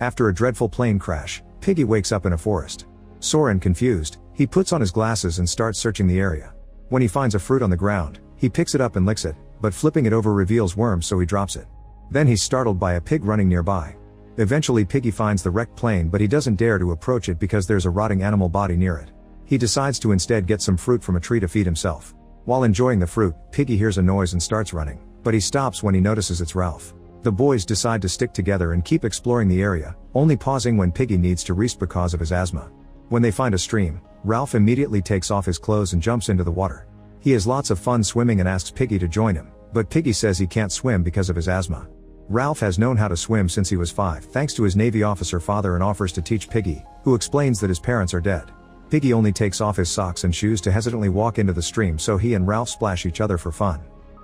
After a dreadful plane crash, Piggy wakes up in a forest. Sore and confused, he puts on his glasses and starts searching the area. When he finds a fruit on the ground, he picks it up and licks it, but flipping it over reveals worms, so he drops it. Then he's startled by a pig running nearby. Eventually Piggy finds the wrecked plane, but he doesn't dare to approach it because there's a rotting animal body near it. He decides to instead get some fruit from a tree to feed himself. While enjoying the fruit, Piggy hears a noise and starts running, but he stops when he notices it's Ralph. The boys decide to stick together and keep exploring the area, only pausing when Piggy needs to rest because of his asthma. When they find a stream, Ralph immediately takes off his clothes and jumps into the water. He has lots of fun swimming and asks Piggy to join him, but Piggy says he can't swim because of his asthma. Ralph has known how to swim since he was 5 thanks to his Navy officer father and offers to teach Piggy, who explains that his parents are dead. Piggy only takes off his socks and shoes to hesitantly walk into the stream, so he and Ralph splash each other for fun.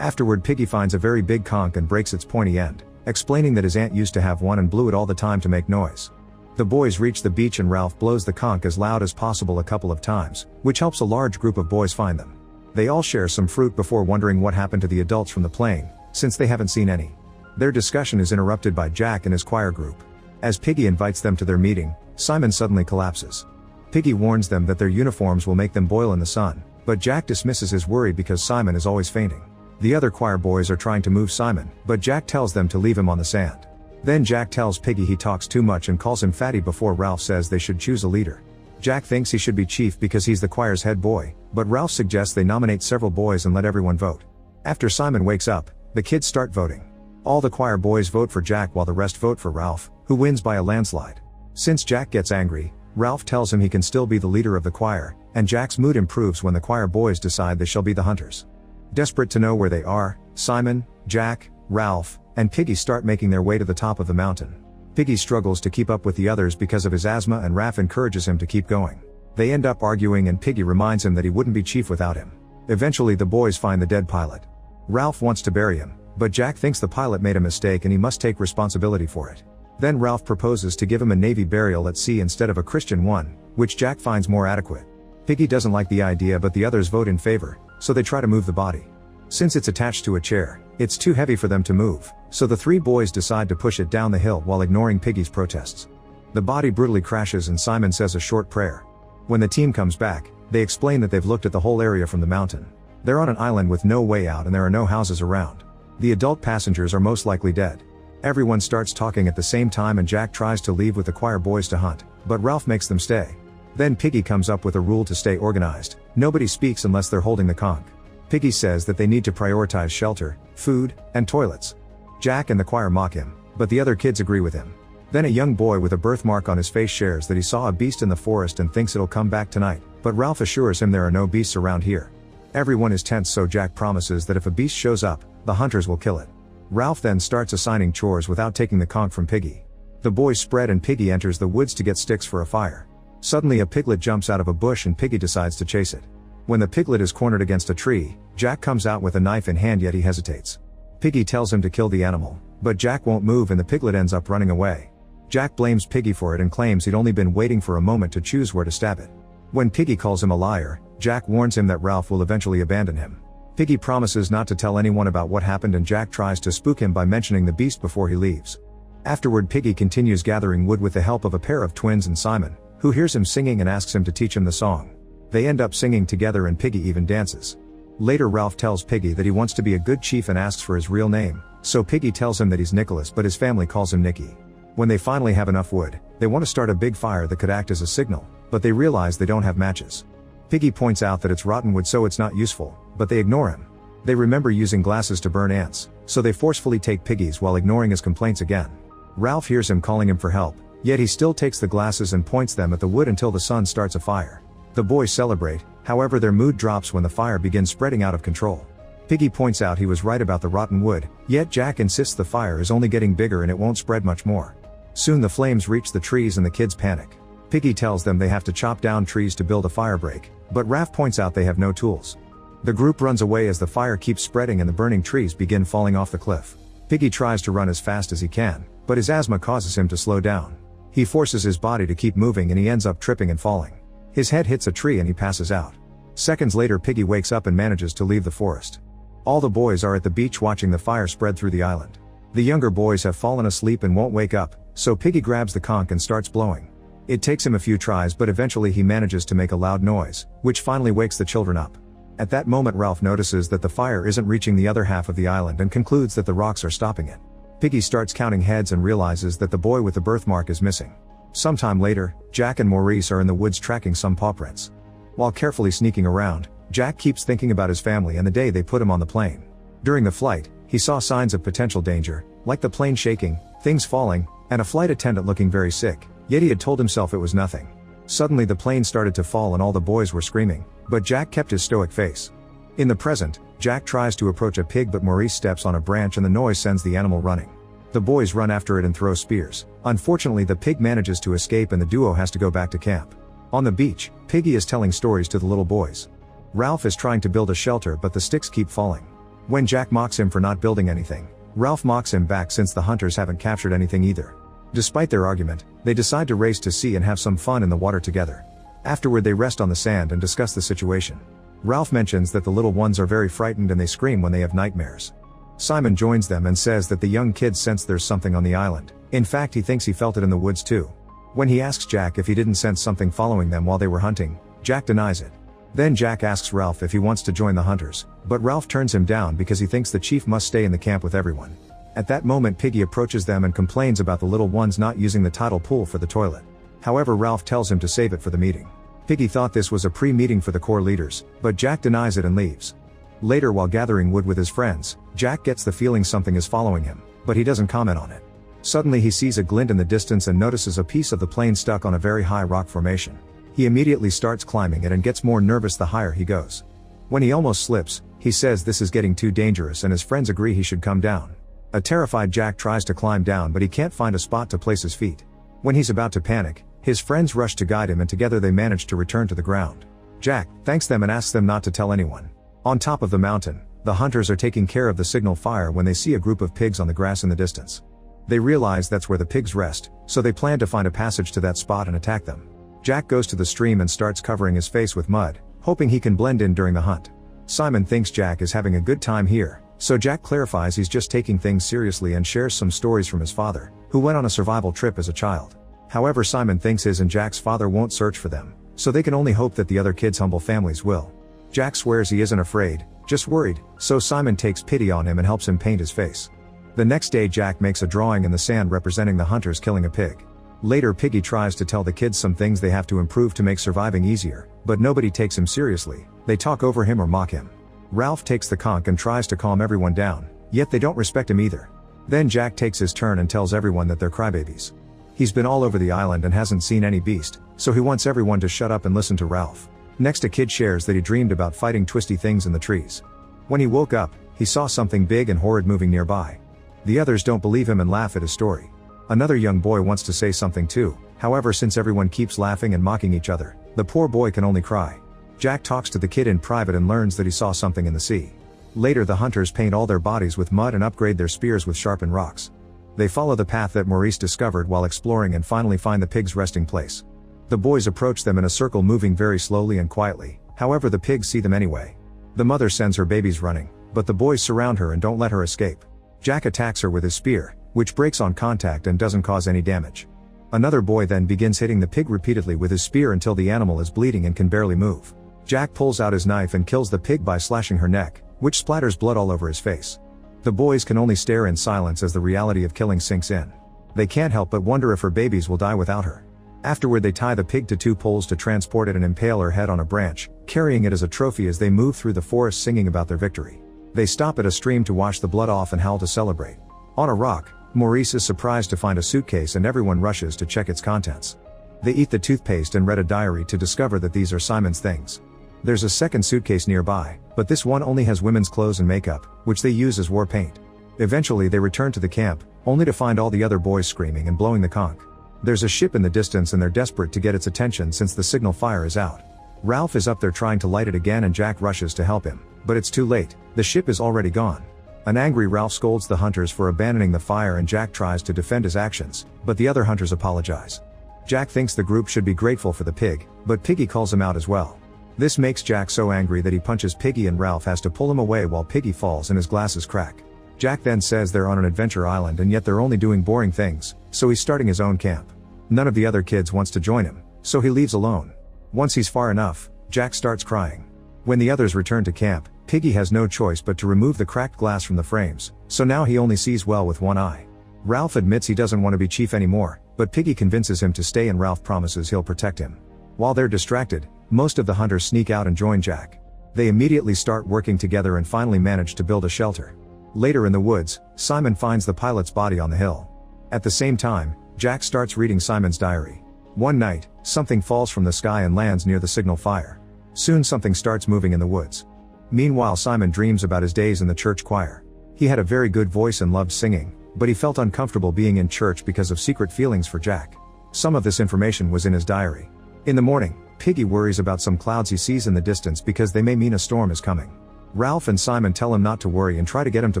Afterward, Piggy finds a very big conch and breaks its pointy end, explaining that his aunt used to have one and blew it all the time to make noise. The boys reach the beach and Ralph blows the conch as loud as possible a couple of times, which helps a large group of boys find them. They all share some fruit before wondering what happened to the adults from the plane, since they haven't seen any. Their discussion is interrupted by Jack and his choir group. As Piggy invites them to their meeting, Simon suddenly collapses. Piggy warns them that their uniforms will make them boil in the sun, but Jack dismisses his worry because Simon is always fainting. The other choir boys are trying to move Simon, but Jack tells them to leave him on the sand. Then Jack tells Piggy he talks too much and calls him fatty before Ralph says they should choose a leader. Jack thinks he should be chief because he's the choir's head boy, but Ralph suggests they nominate several boys and let everyone vote. After Simon wakes up, the kids start voting. All the choir boys vote for Jack while the rest vote for Ralph, who wins by a landslide. Since Jack gets angry, Ralph tells him he can still be the leader of the choir, and Jack's mood improves when the choir boys decide they shall be the hunters. Desperate to know where they are, Simon, Jack, Ralph, and Piggy start making their way to the top of the mountain. Piggy struggles to keep up with the others because of his asthma, and Ralph encourages him to keep going. They end up arguing and Piggy reminds him that he wouldn't be chief without him. Eventually the boys find the dead pilot. Ralph wants to bury him, but Jack thinks the pilot made a mistake and he must take responsibility for it. Then Ralph proposes to give him a Navy burial at sea instead of a Christian one, which Jack finds more adequate. Piggy doesn't like the idea, but the others vote in favor, so they try to move the body. Since it's attached to a chair, it's too heavy for them to move, so the 3 boys decide to push it down the hill while ignoring Piggy's protests. The body brutally crashes and Simon says a short prayer. When the team comes back, they explain that they've looked at the whole area from the mountain. They're on an island with no way out and there are no houses around. The adult passengers are most likely dead. Everyone starts talking at the same time and Jack tries to leave with the choir boys to hunt, but Ralph makes them stay. Then Piggy comes up with a rule to stay organized: nobody speaks unless they're holding the conch. Piggy says that they need to prioritize shelter, food, and toilets. Jack and the choir mock him, but the other kids agree with him. Then a young boy with a birthmark on his face shares that he saw a beast in the forest and thinks it'll come back tonight, but Ralph assures him there are no beasts around here. Everyone is tense, so Jack promises that if a beast shows up, the hunters will kill it. Ralph then starts assigning chores without taking the conch from Piggy. The boys spread and Piggy enters the woods to get sticks for a fire. Suddenly a piglet jumps out of a bush and Piggy decides to chase it. When the piglet is cornered against a tree, Jack comes out with a knife in hand, yet he hesitates. Piggy tells him to kill the animal, but Jack won't move and the piglet ends up running away. Jack blames Piggy for it and claims he'd only been waiting for a moment to choose where to stab it. When Piggy calls him a liar, Jack warns him that Ralph will eventually abandon him. Piggy promises not to tell anyone about what happened and Jack tries to spook him by mentioning the beast before he leaves. Afterward, Piggy continues gathering wood with the help of a pair of twins and Simon, who hears him singing and asks him to teach him the song. They end up singing together and Piggy even dances. Later Ralph tells Piggy that he wants to be a good chief and asks for his real name, so Piggy tells him that he's Nicholas, but his family calls him Nicky. When they finally have enough wood, they want to start a big fire that could act as a signal, but they realize they don't have matches. Piggy points out that it's rotten wood so it's not useful, but they ignore him. They remember using glasses to burn ants, so they forcefully take Piggy's while ignoring his complaints again. Ralph hears him calling him for help, yet he still takes the glasses and points them at the wood until the sun starts a fire. The boys celebrate, however their mood drops when the fire begins spreading out of control. Piggy points out he was right about the rotten wood, yet Jack insists the fire is only getting bigger and it won't spread much more. Soon the flames reach the trees and the kids panic. Piggy tells them they have to chop down trees to build a fire break, but Ralph points out they have no tools. The group runs away as the fire keeps spreading and the burning trees begin falling off the cliff. Piggy tries to run as fast as he can, but his asthma causes him to slow down. He forces his body to keep moving and he ends up tripping and falling. His head hits a tree and he passes out. Seconds later Piggy wakes up and manages to leave the forest. All the boys are at the beach watching the fire spread through the island. The younger boys have fallen asleep and won't wake up, so Piggy grabs the conch and starts blowing. It takes him a few tries, but eventually he manages to make a loud noise, which finally wakes the children up. At that moment Ralph notices that the fire isn't reaching the other half of the island and concludes that the rocks are stopping it. Piggy starts counting heads and realizes that the boy with the birthmark is missing. Sometime later, Jack and Maurice are in the woods tracking some paw prints. While carefully sneaking around, Jack keeps thinking about his family and the day they put him on the plane. During the flight, he saw signs of potential danger, like the plane shaking, things falling, and a flight attendant looking very sick, yet he had told himself it was nothing. Suddenly the plane started to fall and all the boys were screaming, but Jack kept his stoic face. In the present, Jack tries to approach a pig, but Maurice steps on a branch and the noise sends the animal running. The boys run after it and throw spears. Unfortunately, the pig manages to escape and the duo has to go back to camp. On the beach, Piggy is telling stories to the little boys. Ralph is trying to build a shelter, but the sticks keep falling. When Jack mocks him for not building anything, Ralph mocks him back since the hunters haven't captured anything either. Despite their argument, they decide to race to sea and have some fun in the water together. Afterward they rest on the sand and discuss the situation. Ralph mentions that the little ones are very frightened and they scream when they have nightmares. Simon joins them and says that the young kids sense there's something on the island. In fact, he thinks he felt it in the woods too. When he asks Jack if he didn't sense something following them while they were hunting, Jack denies it. Then Jack asks Ralph if he wants to join the hunters, but Ralph turns him down because he thinks the chief must stay in the camp with everyone. At that moment Piggy approaches them and complains about the little ones not using the tidal pool for the toilet. However, Ralph tells him to save it for the meeting. Piggy thought this was a pre-meeting for the core leaders, but Jack denies it and leaves. Later, while gathering wood with his friends, Jack gets the feeling something is following him, but he doesn't comment on it. Suddenly he sees a glint in the distance and notices a piece of the plane stuck on a very high rock formation. He immediately starts climbing it and gets more nervous the higher he goes. When he almost slips, he says this is getting too dangerous and his friends agree he should come down. A terrified Jack tries to climb down, but he can't find a spot to place his feet. When he's about to panic, his friends rush to guide him and together they manage to return to the ground. Jack thanks them and asks them not to tell anyone. On top of the mountain, the hunters are taking care of the signal fire when they see a group of pigs on the grass in the distance. They realize that's where the pigs rest, so they plan to find a passage to that spot and attack them. Jack goes to the stream and starts covering his face with mud, hoping he can blend in during the hunt. Simon thinks Jack is having a good time here, so Jack clarifies he's just taking things seriously and shares some stories from his father, who went on a survival trip as a child. However, Simon thinks his and Jack's father won't search for them, so they can only hope that the other kids' humble families will. Jack swears he isn't afraid, just worried, so Simon takes pity on him and helps him paint his face. The next day Jack makes a drawing in the sand representing the hunters killing a pig. Later Piggy tries to tell the kids some things they have to improve to make surviving easier, but nobody takes him seriously. They talk over him or mock him. Ralph takes the conch and tries to calm everyone down, yet they don't respect him either. Then Jack takes his turn and tells everyone that they're crybabies. He's been all over the island and hasn't seen any beast, so he wants everyone to shut up and listen to Ralph. Next, a kid shares that he dreamed about fighting twisty things in the trees. When he woke up, he saw something big and horrid moving nearby. The others don't believe him and laugh at his story. Another young boy wants to say something too, however, since everyone keeps laughing and mocking each other, the poor boy can only cry. Jack talks to the kid in private and learns that he saw something in the sea. Later the hunters paint all their bodies with mud and upgrade their spears with sharpened rocks. They follow the path that Maurice discovered while exploring and finally find the pig's resting place. The boys approach them in a circle, moving very slowly and quietly, however the pigs see them anyway. The mother sends her babies running, but the boys surround her and don't let her escape. Jack attacks her with his spear, which breaks on contact and doesn't cause any damage. Another boy then begins hitting the pig repeatedly with his spear until the animal is bleeding and can barely move. Jack pulls out his knife and kills the pig by slashing her neck, which splatters blood all over his face. The boys can only stare in silence as the reality of killing sinks in. They can't help but wonder if her babies will die without her. Afterward they tie the pig to 2 poles to transport it and impale her head on a branch, carrying it as a trophy as they move through the forest singing about their victory. They stop at a stream to wash the blood off and howl to celebrate. On a rock, Maurice is surprised to find a suitcase and everyone rushes to check its contents. They eat the toothpaste and read a diary to discover that these are Simon's things. There's a second suitcase nearby, but this one only has women's clothes and makeup, which they use as war paint. Eventually they return to the camp, only to find all the other boys screaming and blowing the conch. There's a ship in the distance and they're desperate to get its attention since the signal fire is out. Ralph is up there trying to light it again and Jack rushes to help him, but it's too late, the ship is already gone. An angry Ralph scolds the hunters for abandoning the fire and Jack tries to defend his actions, but the other hunters apologize. Jack thinks the group should be grateful for the pig, but Piggy calls him out as well. This makes Jack so angry that he punches Piggy and Ralph has to pull him away while Piggy falls and his glasses crack. Jack then says they're on an adventure island and yet they're only doing boring things, so he's starting his own camp. None of the other kids wants to join him, so he leaves alone. Once he's far enough, Jack starts crying. When the others return to camp, Piggy has no choice but to remove the cracked glass from the frames, so now he only sees well with one eye. Ralph admits he doesn't want to be chief anymore, but Piggy convinces him to stay and Ralph promises he'll protect him. While they're distracted, most of the hunters sneak out and join Jack. They immediately start working together and finally manage to build a shelter. Later in the woods, Simon finds the pilot's body on the hill. At the same time, Jack starts reading Simon's diary. One night, something falls from the sky and lands near the signal fire. Soon something starts moving in the woods. Meanwhile, Simon dreams about his days in the church choir. He had a very good voice and loved singing, but he felt uncomfortable being in church because of secret feelings for Jack. Some of this information was in his diary. In the morning, Piggy worries about some clouds he sees in the distance because they may mean a storm is coming. Ralph and Simon tell him not to worry and try to get him to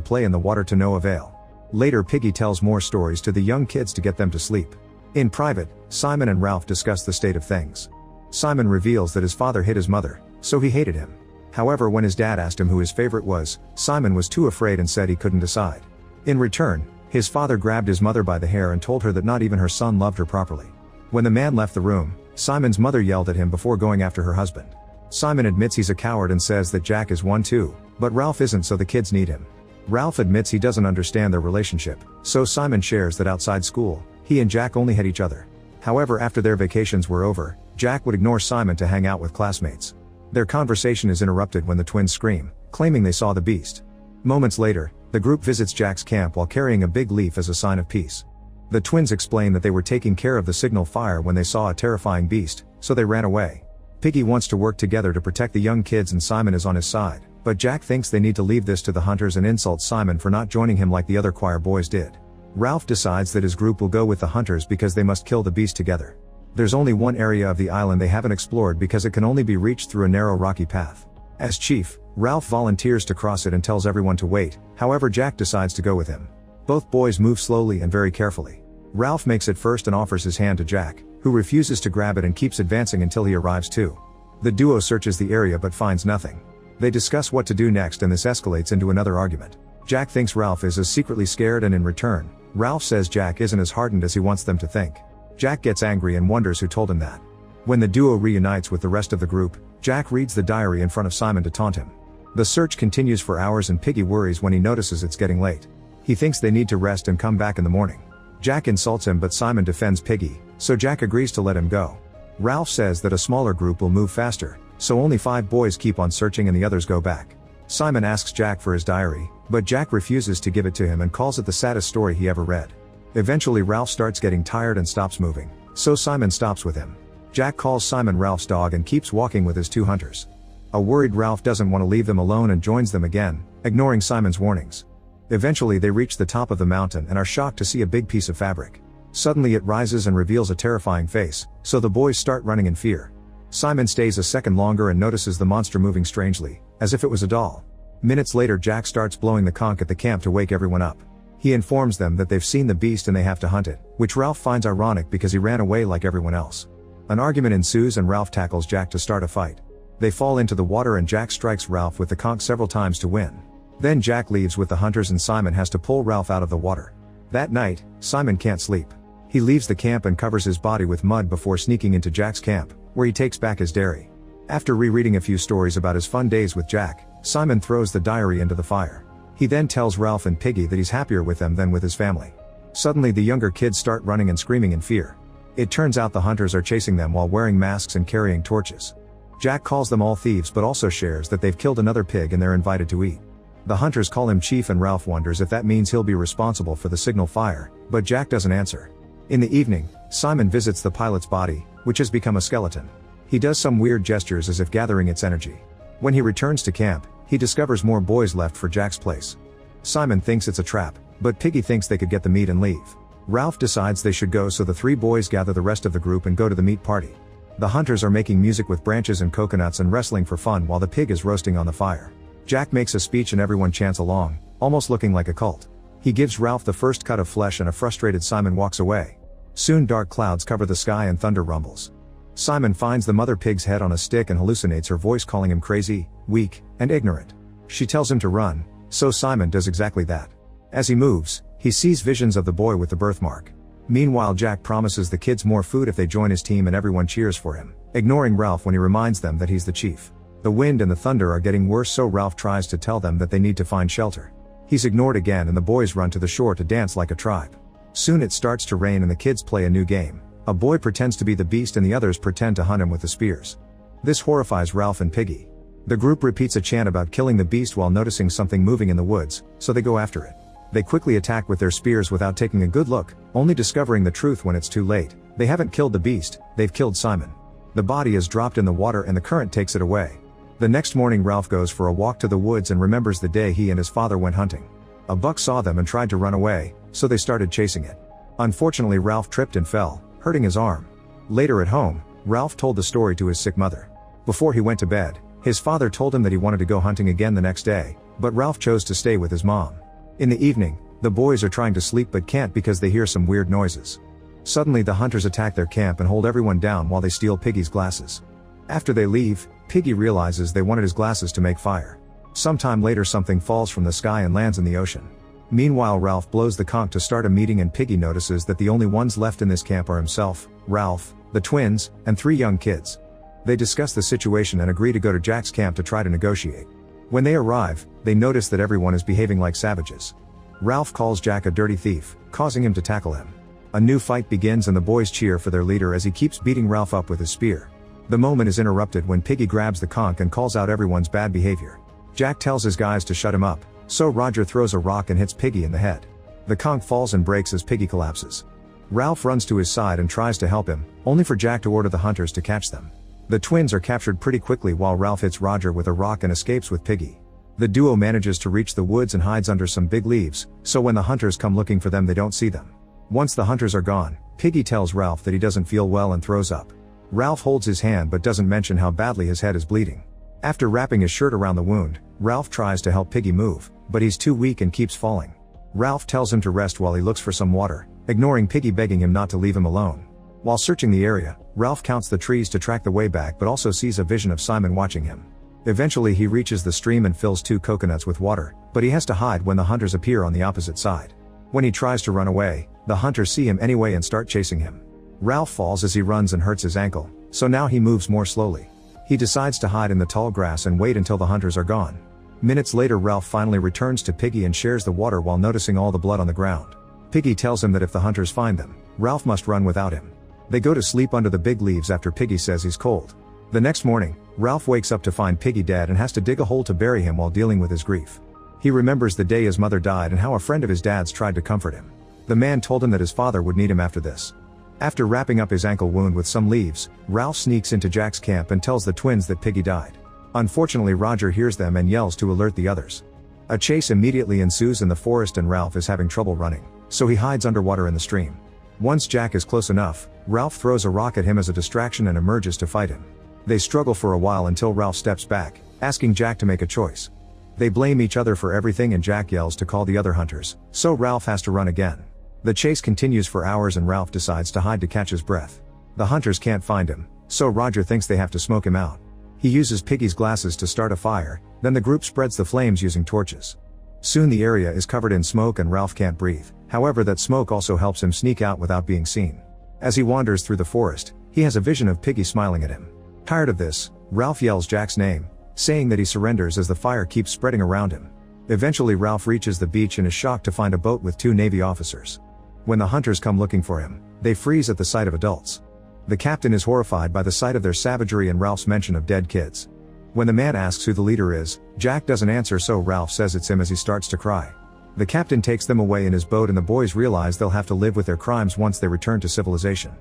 play in the water to no avail. Later, Piggy tells more stories to the young kids to get them to sleep. In private, Simon and Ralph discuss the state of things. Simon reveals that his father hit his mother, so he hated him. However, when his dad asked him who his favorite was, Simon was too afraid and said he couldn't decide. In return, his father grabbed his mother by the hair and told her that not even her son loved her properly. When the man left the room, Simon's mother yelled at him before going after her husband. Simon admits he's a coward and says that Jack is one too, but Ralph isn't, so the kids need him. Ralph admits he doesn't understand their relationship, so Simon shares that outside school, he and Jack only had each other. However, after their vacations were over, Jack would ignore Simon to hang out with classmates. Their conversation is interrupted when the twins scream, claiming they saw the beast. Moments later, the group visits Jack's camp while carrying a big leaf as a sign of peace. The twins explain that they were taking care of the signal fire when they saw a terrifying beast, so they ran away. Piggy wants to work together to protect the young kids and Simon is on his side, but Jack thinks they need to leave this to the hunters and insults Simon for not joining him like the other choir boys did. Ralph decides that his group will go with the hunters because they must kill the beast together. There's only one area of the island they haven't explored because it can only be reached through a narrow rocky path. As chief, Ralph volunteers to cross it and tells everyone to wait, however Jack decides to go with him. Both boys move slowly and very carefully. Ralph makes it first and offers his hand to Jack, who refuses to grab it and keeps advancing until he arrives too. The duo searches the area but finds nothing. They discuss what to do next and this escalates into another argument. Jack thinks Ralph is as secretly scared and in return, Ralph says Jack isn't as hardened as he wants them to think. Jack gets angry and wonders who told him that. When the duo reunites with the rest of the group, Jack reads the diary in front of Simon to taunt him. The search continues for hours and Piggy worries when he notices it's getting late. He thinks they need to rest and come back in the morning. Jack insults him but Simon defends Piggy, so Jack agrees to let him go. Ralph says that a smaller group will move faster, so only 5 boys keep on searching and the others go back. Simon asks Jack for his diary, but Jack refuses to give it to him and calls it the saddest story he ever read. Eventually Ralph starts getting tired and stops moving, so Simon stops with him. Jack calls Simon Ralph's dog and keeps walking with his 2 hunters. A worried Ralph doesn't want to leave them alone and joins them again, ignoring Simon's warnings. Eventually they reach the top of the mountain and are shocked to see a big piece of fabric. Suddenly it rises and reveals a terrifying face, so the boys start running in fear. Simon stays a second longer and notices the monster moving strangely, as if it was a doll. Minutes later Jack starts blowing the conch at the camp to wake everyone up. He informs them that they've seen the beast and they have to hunt it, which Ralph finds ironic because he ran away like everyone else. An argument ensues and Ralph tackles Jack to start a fight. They fall into the water and Jack strikes Ralph with the conch several times to win. Then Jack leaves with the hunters and Simon has to pull Ralph out of the water. That night, Simon can't sleep. He leaves the camp and covers his body with mud before sneaking into Jack's camp, where he takes back his dairy. After rereading a few stories about his fun days with Jack, Simon throws the diary into the fire. He then tells Ralph and Piggy that he's happier with them than with his family. Suddenly the younger kids start running and screaming in fear. It turns out the hunters are chasing them while wearing masks and carrying torches. Jack calls them all thieves but also shares that they've killed another pig and they're invited to eat. The hunters call him chief and Ralph wonders if that means he'll be responsible for the signal fire, but Jack doesn't answer. In the evening, Simon visits the pilot's body, which has become a skeleton. He does some weird gestures as if gathering its energy. When he returns to camp, he discovers more boys left for Jack's place. Simon thinks it's a trap, but Piggy thinks they could get the meat and leave. Ralph decides they should go, so the 3 boys gather the rest of the group and go to the meat party. The hunters are making music with branches and coconuts and wrestling for fun while the pig is roasting on the fire. Jack makes a speech and everyone chants along, almost looking like a cult. He gives Ralph the first cut of flesh and a frustrated Simon walks away. Soon dark clouds cover the sky and thunder rumbles. Simon finds the mother pig's head on a stick and hallucinates her voice calling him crazy, weak, and ignorant. She tells him to run, so Simon does exactly that. As he moves, he sees visions of the boy with the birthmark. Meanwhile, Jack promises the kids more food if they join his team, and everyone cheers for him, ignoring Ralph when he reminds them that he's the chief. The wind and the thunder are getting worse, so Ralph tries to tell them that they need to find shelter. He's ignored again, and the boys run to the shore to dance like a tribe. Soon it starts to rain and the kids play a new game. A boy pretends to be the beast and the others pretend to hunt him with the spears. This horrifies Ralph and Piggy. The group repeats a chant about killing the beast while noticing something moving in the woods, so they go after it. They quickly attack with their spears without taking a good look, only discovering the truth when it's too late. They haven't killed the beast, they've killed Simon. The body is dropped in the water and the current takes it away. The next morning, Ralph goes for a walk to the woods and remembers the day he and his father went hunting. A buck saw them and tried to run away, so they started chasing it. Unfortunately, Ralph tripped and fell, hurting his arm. Later at home, Ralph told the story to his sick mother. Before he went to bed, his father told him that he wanted to go hunting again the next day, but Ralph chose to stay with his mom. In the evening, the boys are trying to sleep but can't because they hear some weird noises. Suddenly the hunters attack their camp and hold everyone down while they steal Piggy's glasses. After they leave, Piggy realizes they wanted his glasses to make fire. Sometime later, something falls from the sky and lands in the ocean. Meanwhile, Ralph blows the conch to start a meeting, and Piggy notices that the only ones left in this camp are himself, Ralph, the twins, and 3 young kids. They discuss the situation and agree to go to Jack's camp to try to negotiate. When they arrive, they notice that everyone is behaving like savages. Ralph calls Jack a dirty thief, causing him to tackle him. A new fight begins and the boys cheer for their leader as he keeps beating Ralph up with his spear. The moment is interrupted when Piggy grabs the conch and calls out everyone's bad behavior. Jack tells his guys to shut him up, so Roger throws a rock and hits Piggy in the head. The conch falls and breaks as Piggy collapses. Ralph runs to his side and tries to help him, only for Jack to order the hunters to catch them. The twins are captured pretty quickly while Ralph hits Roger with a rock and escapes with Piggy. The duo manages to reach the woods and hides under some big leaves, so when the hunters come looking for them, they don't see them. Once the hunters are gone, Piggy tells Ralph that he doesn't feel well and throws up. Ralph holds his hand but doesn't mention how badly his head is bleeding. After wrapping his shirt around the wound, Ralph tries to help Piggy move, but he's too weak and keeps falling. Ralph tells him to rest while he looks for some water, ignoring Piggy begging him not to leave him alone. While searching the area, Ralph counts the trees to track the way back but also sees a vision of Simon watching him. Eventually he reaches the stream and fills 2 coconuts with water, but he has to hide when the hunters appear on the opposite side. When he tries to run away, the hunters see him anyway and start chasing him. Ralph falls as he runs and hurts his ankle, so now he moves more slowly. He decides to hide in the tall grass and wait until the hunters are gone. Minutes later, Ralph finally returns to Piggy and shares the water while noticing all the blood on the ground. Piggy tells him that if the hunters find them, Ralph must run without him. They go to sleep under the big leaves after Piggy says he's cold. The next morning, Ralph wakes up to find Piggy dead and has to dig a hole to bury him while dealing with his grief. He remembers the day his mother died and how a friend of his dad's tried to comfort him. The man told him that his father would need him after this. After wrapping up his ankle wound with some leaves, Ralph sneaks into Jack's camp and tells the twins that Piggy died. Unfortunately, Roger hears them and yells to alert the others. A chase immediately ensues in the forest and Ralph is having trouble running, so he hides underwater in the stream. Once Jack is close enough, Ralph throws a rock at him as a distraction and emerges to fight him. They struggle for a while until Ralph steps back, asking Jack to make a choice. They blame each other for everything and Jack yells to call the other hunters, so Ralph has to run again. The chase continues for hours and Ralph decides to hide to catch his breath. The hunters can't find him, so Roger thinks they have to smoke him out. He uses Piggy's glasses to start a fire, then the group spreads the flames using torches. Soon the area is covered in smoke and Ralph can't breathe, however that smoke also helps him sneak out without being seen. As he wanders through the forest, he has a vision of Piggy smiling at him. Tired of this, Ralph yells Jack's name, saying that he surrenders as the fire keeps spreading around him. Eventually Ralph reaches the beach and is shocked to find a boat with 2 Navy officers. When the hunters come looking for him, they freeze at the sight of adults. The captain is horrified by the sight of their savagery and Ralph's mention of dead kids. When the man asks who the leader is, Jack doesn't answer, so Ralph says it's him as he starts to cry. The captain takes them away in his boat and the boys realize they'll have to live with their crimes once they return to civilization.